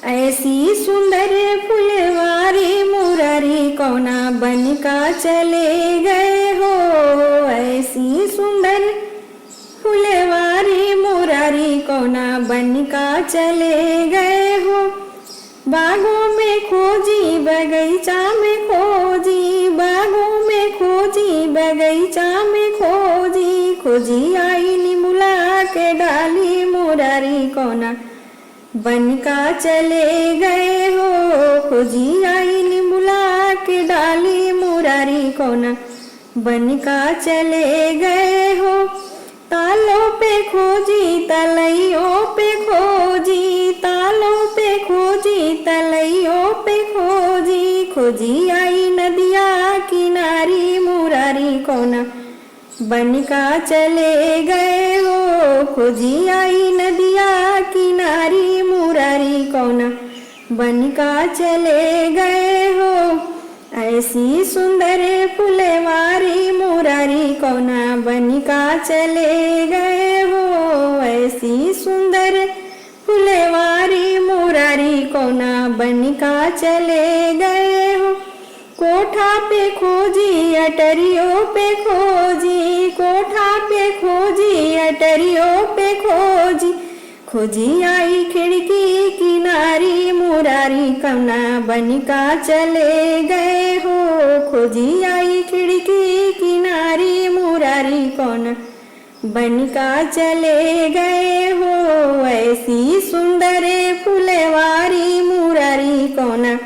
ऐसी सुंदर फुलवारी मुरारी कौना बन का चले गए हो। ऐसी सुंदर फुलवारी मुरारी कौना बन का चले गए हो। बागों में खोजी बगीचा में खोजी, बागों में खोजी बगीचा में खोजी, खोजी आई निमुला के डाली मुरारी कौना बन का चले गए हो। खोजी आई निमुला के डाली मुरारी कौना बन का चले गए हो। तालों पे खोजी तलैयों पे खोजी, तालों पे खोजी तलैयों पे खोजी, खोजी आई नदिया किनारी मुरारी कौना बन का चले गए हो। खोजी आई नदिया किनारी मुरारी कौना बन का चले गए हो। ऐसी सुंदर फुलवारी मुरारी कौना बन का चले गए हो। ऐसी सुंदर फुलवारी मुरारी कौना बन का चले गए हो। कोठा पे खोजी अटरियों पे खोजी, कोठा पे खोजी अटरियों पे खोजी, खोजी आई खिड़की किनारी मुरारी कौना बन का चले गए हो। खोजी आई खिड़की किनारी मुरारी कौना बन का चले गए हो। ऐसी सुंदर फुलवारी मुरारी कौना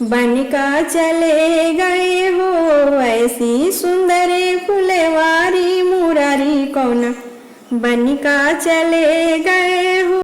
बन का चले गए हो। ऐसी सुंदर फुलवारी मुरारी कौना बन का चले गए हो।